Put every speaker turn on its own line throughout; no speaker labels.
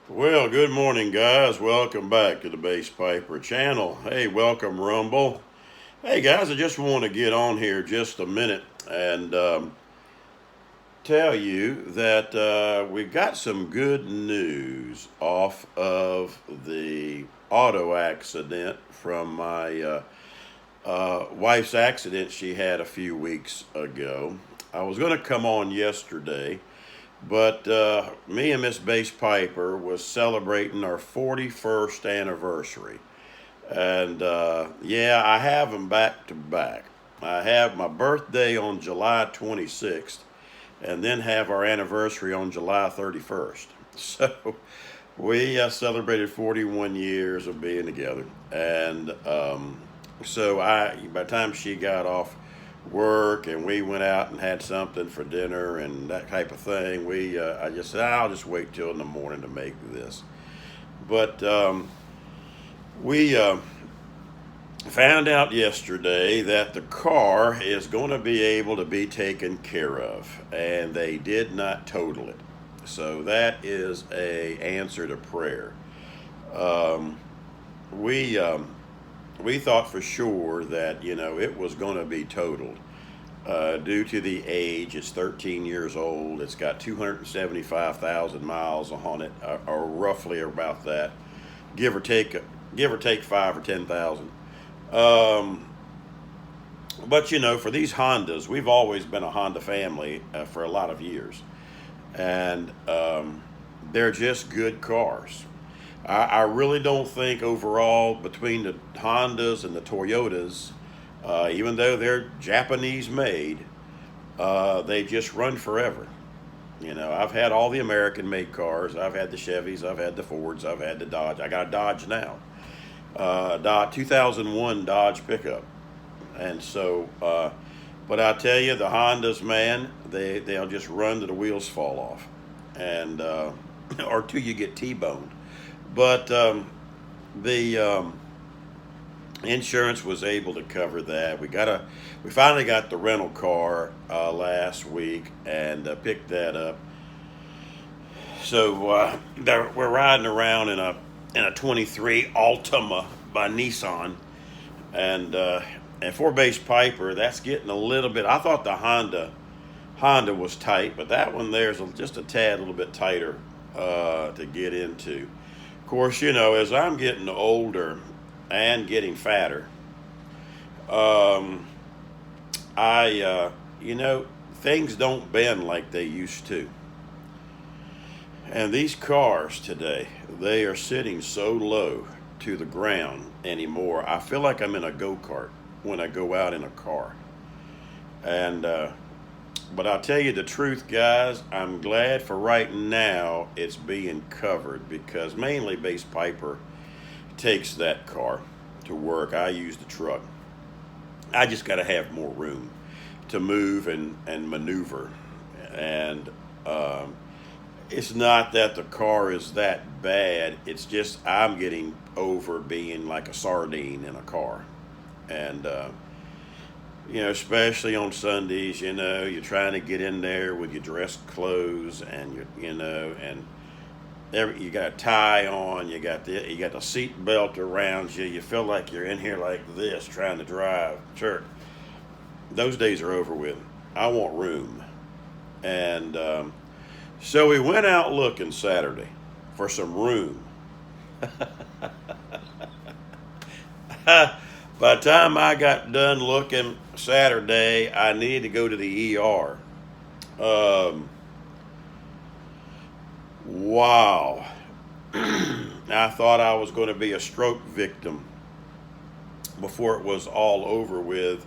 Well, good morning, guys. Welcome back to the Bass Piper channel. Hey, welcome, Rumble. Hey, guys, I just want to get on here just a minute and tell you that we got some good news off of the auto accident from my wife's accident she had a few weeks ago. I was going to come on yesterday, but me and Miss Bass Piper was celebrating our 41st anniversary. And yeah, I have them back to back. I have my birthday on July 26th and then have our anniversary on July 31st. So we celebrated 41 years of being together. And by the time she got off work and we went out and had something for dinner and that type of thing, I just said, I'll just wait till in the morning to make this. But we found out yesterday that the car is going to be able to be taken care of, and they did not total it. So that is a answer to prayer. Um, we we thought for sure that it was going to be totaled due to the age. It's 13 years old. It's got 275,000 miles on it, or roughly about that, give or take, give or take 5 or 10,000. Um, but for these Hondas, we've always been a Honda family for a lot of years, and they're just good cars. I really don't think overall between the Hondas and the Toyotas, even though they're Japanese made, they just run forever. I've had all the American made cars. I've had the Chevys, I've had the Fords, I've had the Dodge. I got a Dodge now, Dodge 2001 Dodge pickup. And so, but I tell you, the Hondas, man, they'll just run till the wheels fall off, and or till you get T-boned. But the insurance was able to cover that. We finally got the rental car last week and picked that up. So we're riding around in a 23 Altima by Nissan, and for Bass Piper, that's getting a little bit. I thought the Honda was tight, but that one there's just a tad, a little bit tighter to get into. Of course, as I'm getting older and getting fatter, um, I things don't bend like they used to. And these cars today, they are sitting so low to the ground anymore. I feel like I'm in a go kart when I go out in a car. And but I'll tell you the truth, guys. I'm glad for right now it's being covered because mainly Bass Piper takes that car to work. I use the truck. I just got to have more room to move and maneuver. And it's not that the car is that bad. It's just I'm getting over being like a sardine in a car. And especially on Sundays, you're trying to get in there with your dress clothes and you got a tie on, you got the seat belt around you. You feel like you're in here like this trying to drive church. Those days are over with. I want room, and so we went out looking Saturday for some room. By the time I got done looking Saturday, I needed to go to the ER. Um, wow. I thought I was going to be a stroke victim before it was all over with.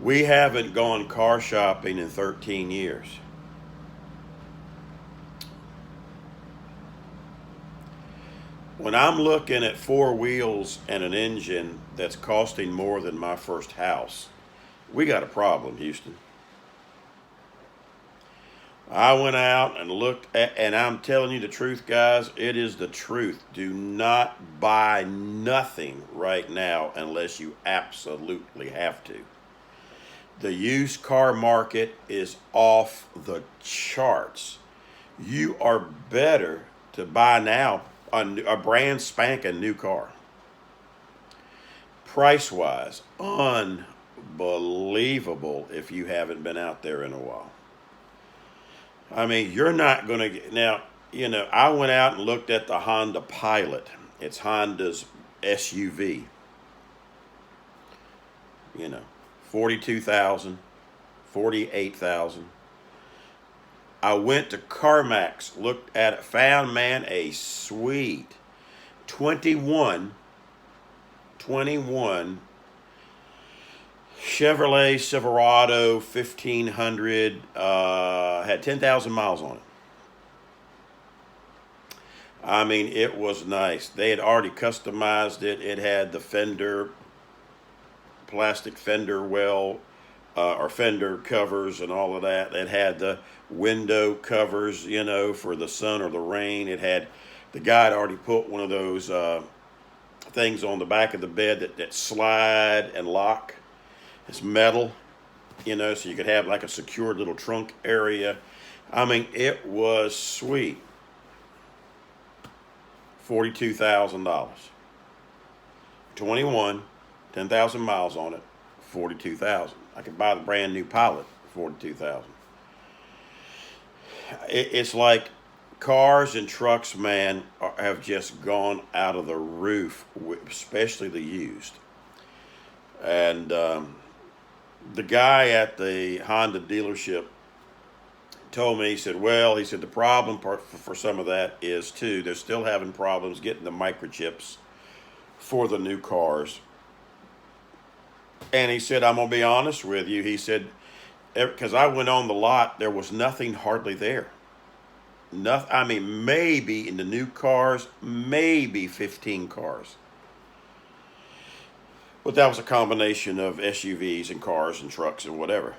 We haven't gone car shopping in 13 years. When I'm looking at four wheels and an engine that's costing more than my first house, we got a problem, Houston. I went out and looked at, and I'm telling you the truth, guys. It is the truth. Do not buy nothing right now unless you absolutely have to. The used car market is off the charts. You are better. to buy now a brand spanking new car. Price wise, unbelievable if you haven't been out there in a while. I mean, you're not going to get. Now, I went out and looked at the Honda Pilot. It's Honda's SUV. 42,000, 48,000. I went to CarMax, looked at it, found, man, a sweet 21 Chevrolet Silverado 1500, had 10,000 miles on it. I mean, it was nice. They had already customized it. It had the fender, plastic fender well, or fender covers and all of that. It had the window covers, for the sun or the rain. It had, the guy had already put one of those things on the back of the bed that slide and lock. It's metal, so you could have like a secured little trunk area. I mean, it was sweet. $42,000. 21, 10,000 miles on it, 42,000. I could buy the brand new Pilot for 42,000. It's like cars and trucks, man, have just gone out of the roof, especially the used. And the guy at the Honda dealership told me, he said, the problem for some of that is, too, they're still having problems getting the microchips for the new cars. And he said, I'm going to be honest with you. He said, because I went on the lot, there was nothing hardly there. Nothing, I mean, maybe in the new cars, maybe 15 cars. But that was a combination of SUVs and cars and trucks and whatever.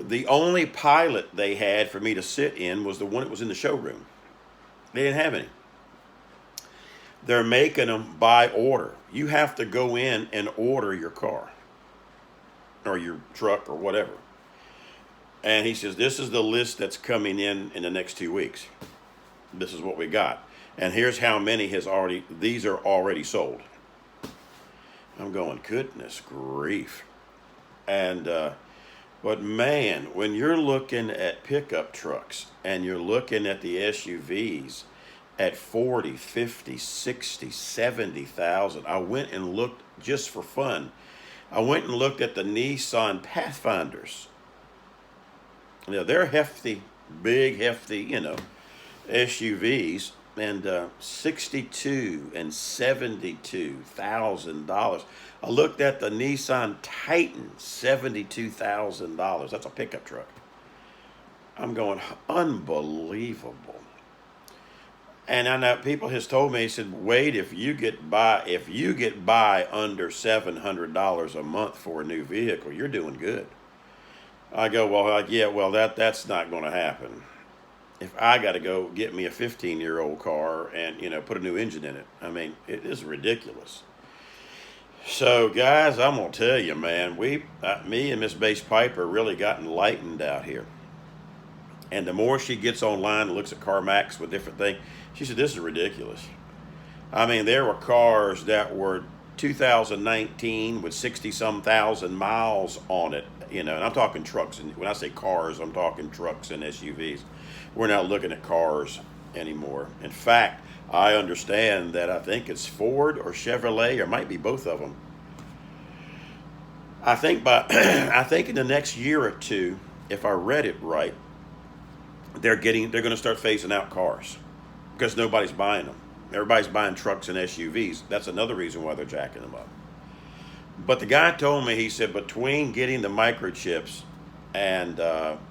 The only Pilot they had for me to sit in was the one that was in the showroom. They didn't have any. They're making them by order. You have to go in and order your car or your truck or whatever. And he says, this is the list that's coming in the next 2 weeks. This is what we got. And here's how many these are already sold. I'm going, goodness grief. And, but man, when you're looking at pickup trucks and you're looking at the SUVs at 40, 50, 60, 70,000, I went and looked just for fun. I went and looked at the Nissan Pathfinders. They're hefty, big, hefty, SUVs, and $62,000 and $72,000. I looked at the Nissan Titan, $72,000. That's a pickup truck. I'm going, unbelievable. And I know people has told me, he said, Wade, if you get by under $700 a month for a new vehicle, you're doing good. I go, that's not going to happen. If I got to go get me a 15-year-old car and, put a new engine in it, I mean, it is ridiculous. So, guys, I'm going to tell you, man, me and Miss Bass Piper really got enlightened out here. And the more she gets online and looks at CarMax with different things, she said, this is ridiculous. I mean, there were cars that were 2019 with 60-some thousand miles on it, and I'm talking trucks. And when I say cars, I'm talking trucks and SUVs. We're not looking at cars anymore. In fact, I understand that I think it's Ford or Chevrolet, or might be both of them. I think in the next year or two, if I read it right, they're going to start phasing out cars because nobody's buying them. Everybody's buying trucks and SUVs. That's another reason why they're jacking them up. But the guy told me, he said, between getting the microchips and,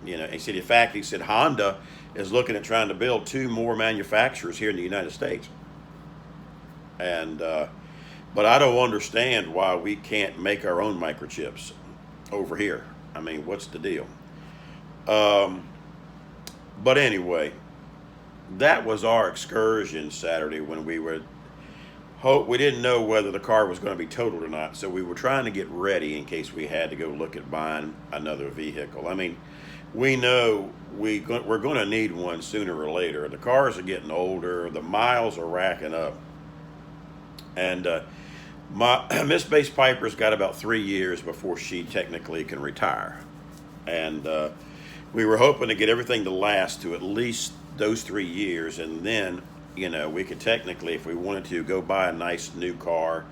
he said, in fact, he said, Honda is looking at trying to build 2 more manufacturers here in the United States. And, but I don't understand why we can't make our own microchips over here. I mean, what's the deal? But anyway, that was our excursion Saturday when we didn't know whether the car was going to be totaled or not, so we were trying to get ready in case we had to go look at buying another vehicle. I mean, we know we're going to need one sooner or later. The cars are getting older, the miles are racking up, and my Miss Base Piper's got about 3 years before she technically can retire, and we were hoping to get everything to last to at least those 3 years, and then we could technically, if we wanted to, go buy a nice new car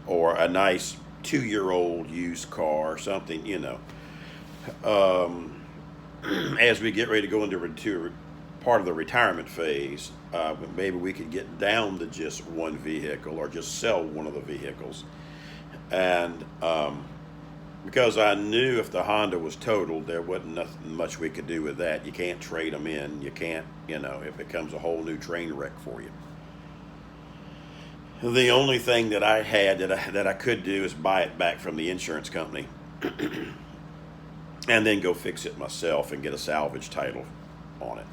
or a nice 2-year-old used car or something, um, as we get ready to go into part of the retirement phase. Maybe we could get down to just one vehicle or just sell one of the vehicles. And because I knew if the Honda was totaled, there wasn't nothing much we could do with that. You can't trade them in. You can't, it becomes a whole new train wreck for you. The only thing that I had that I could do is buy it back from the insurance company and then go fix it myself and get a salvage title on it.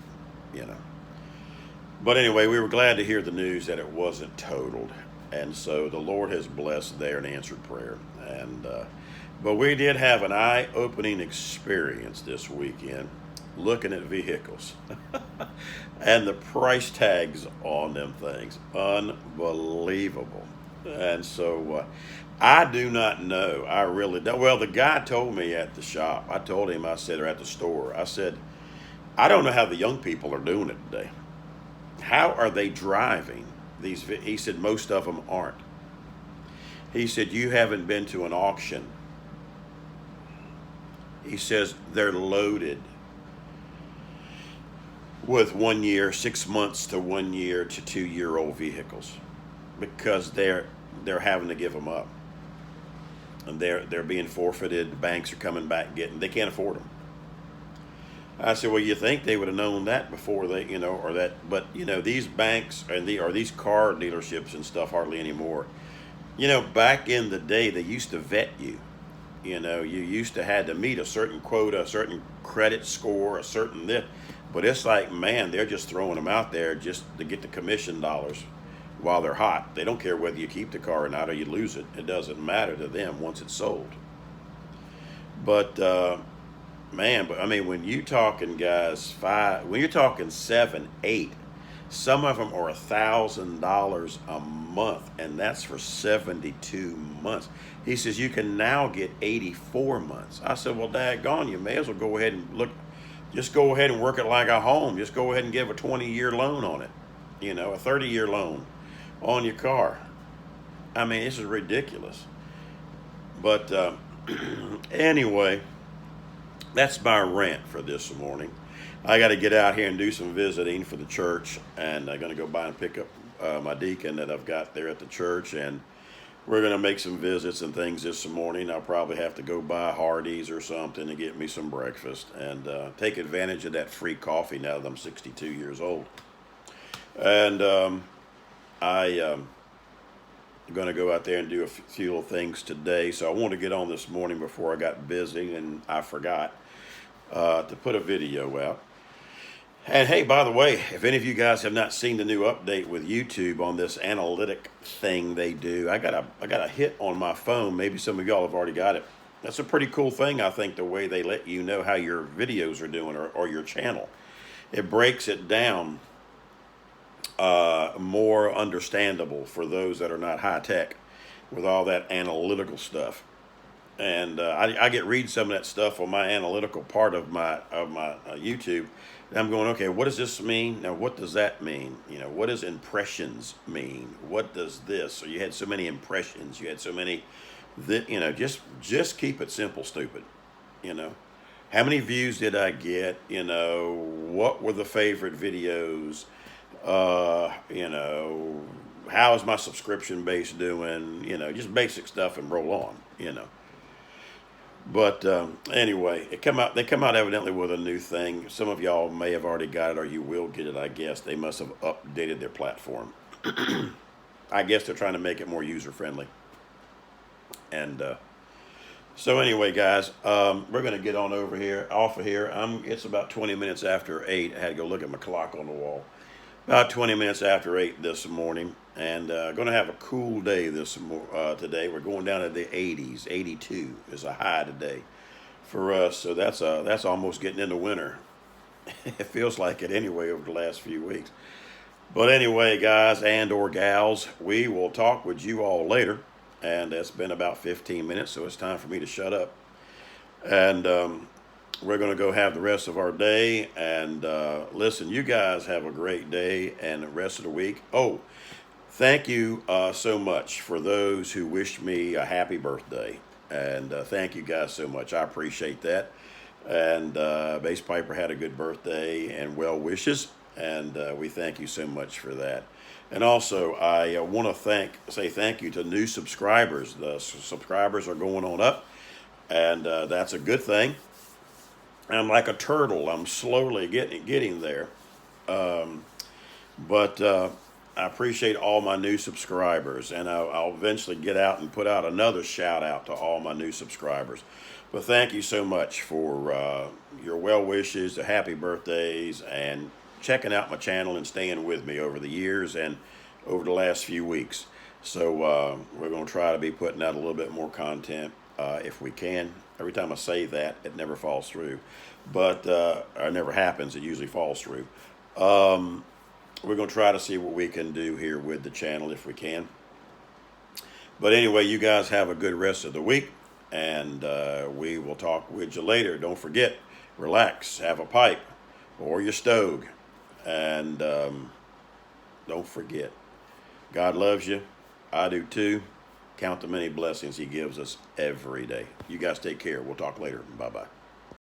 But anyway, we were glad to hear the news that it wasn't totaled, and so the Lord has blessed there and answered prayer. And but we did have an eye-opening experience this weekend, looking at vehicles, and the price tags on them things, unbelievable. And so I do not know. I really don't. Well, the guy told me at the shop. I told him. I said, or at the store. I said, I don't know how the young people are doing it today. How are they driving these? He said most of them aren't. He said you haven't been to an auction. He says they're loaded with 1 year, 6 months to 1 year to 2-year-old vehicles because they're having to give them up, and they're being forfeited. The banks are coming back they can't afford them. I said, well, you think they would have known that before they, or that, but these banks and these car dealerships and stuff hardly anymore. Back in the day, they used to vet you. You used to had to meet a certain quota, a certain credit score, a certain this. But it's like, man, they're just throwing them out there just to get the commission dollars while they're hot. They don't care whether you keep the car or not or you lose it. It doesn't matter to them once it's sold. But man, but I mean, when you talking guys when you're talking 7, 8, some of them are $1,000 a month, and that's for 72 months. He says you can now get 84 months. I said, well, daggone, you may as well go ahead and just go ahead and work it like a home. Just go ahead and give a 20-year loan on it, a 30-year loan on your car. I mean, this is ridiculous. But anyway, that's my rant for this morning. I got to get out here and do some visiting for the church, and I'm going to go by and pick up my deacon that I've got there at the church, and we're going to make some visits and things this morning. I'll probably have to go by Hardee's or something and get me some breakfast and take advantage of that free coffee now that I'm 62 years old. And I'm going to go out there and do a few little things today. So I wanted to get on this morning before I got busy, and I forgot to put a video out. And hey, by the way, if any of you guys have not seen the new update with YouTube on this analytic thing they do, I got a hit on my phone. Maybe some of y'all have already got it. That's a pretty cool thing, I think, the way they let you know how your videos are doing or your channel. It breaks it down more understandable for those that are not high tech with all that analytical stuff. And I get read some of that stuff on my analytical part of my YouTube. And I'm going, okay, what does this mean? Now, what does that mean? What does impressions mean? What does this? So you had so many impressions. You had so many, just keep it simple, stupid. How many views did I get? What were the favorite videos? How is my subscription base doing? Just basic stuff and roll on, But anyway, they come out evidently with a new thing. Some of y'all may have already got it, or you will get it, I guess. They must have updated their platform. I guess they're trying to make it more user-friendly. And so anyway, guys, we're going to get on off of here. It's about 20 minutes after 8. I had to go look at my clock on the wall. About 20 minutes after 8 this morning, and going to have a cool day today. We're going down to the 80s. 82 is a high today. for us. So that's almost getting into winter. It feels like it anyway over the last few weeks. But anyway, guys and or gals, we will talk with you all later. And it's been about 15 minutes, so it's time for me to shut up. And we're going to go have the rest of our day. And listen, you guys have a great day and the rest of the week. Oh, thank you so much for those who wished me a happy birthday. And thank you guys so much. I appreciate that. And Bass Piper had a good birthday and well wishes. And we thank you so much for that. And also, I want to say thank you to new subscribers. The subscribers are going on up, and that's a good thing. I'm like a turtle. I'm slowly getting there. But I appreciate all my new subscribers, and I'll eventually get out and put out another shout out to all my new subscribers. But thank you so much for your well wishes, the happy birthdays, and checking out my channel and staying with me over the years and over the last few weeks. So we're going to try to be putting out a little bit more content if we can. Every time I say that, it never falls through. But it never happens. It usually falls through. We're going to try to see what we can do here with the channel if we can. But anyway, you guys have a good rest of the week. And we will talk with you later. Don't forget, relax, have a pipe or your stove. And don't forget, God loves you. I do too. Count the many blessings he gives us every day. You guys take care. We'll talk later. Bye-bye.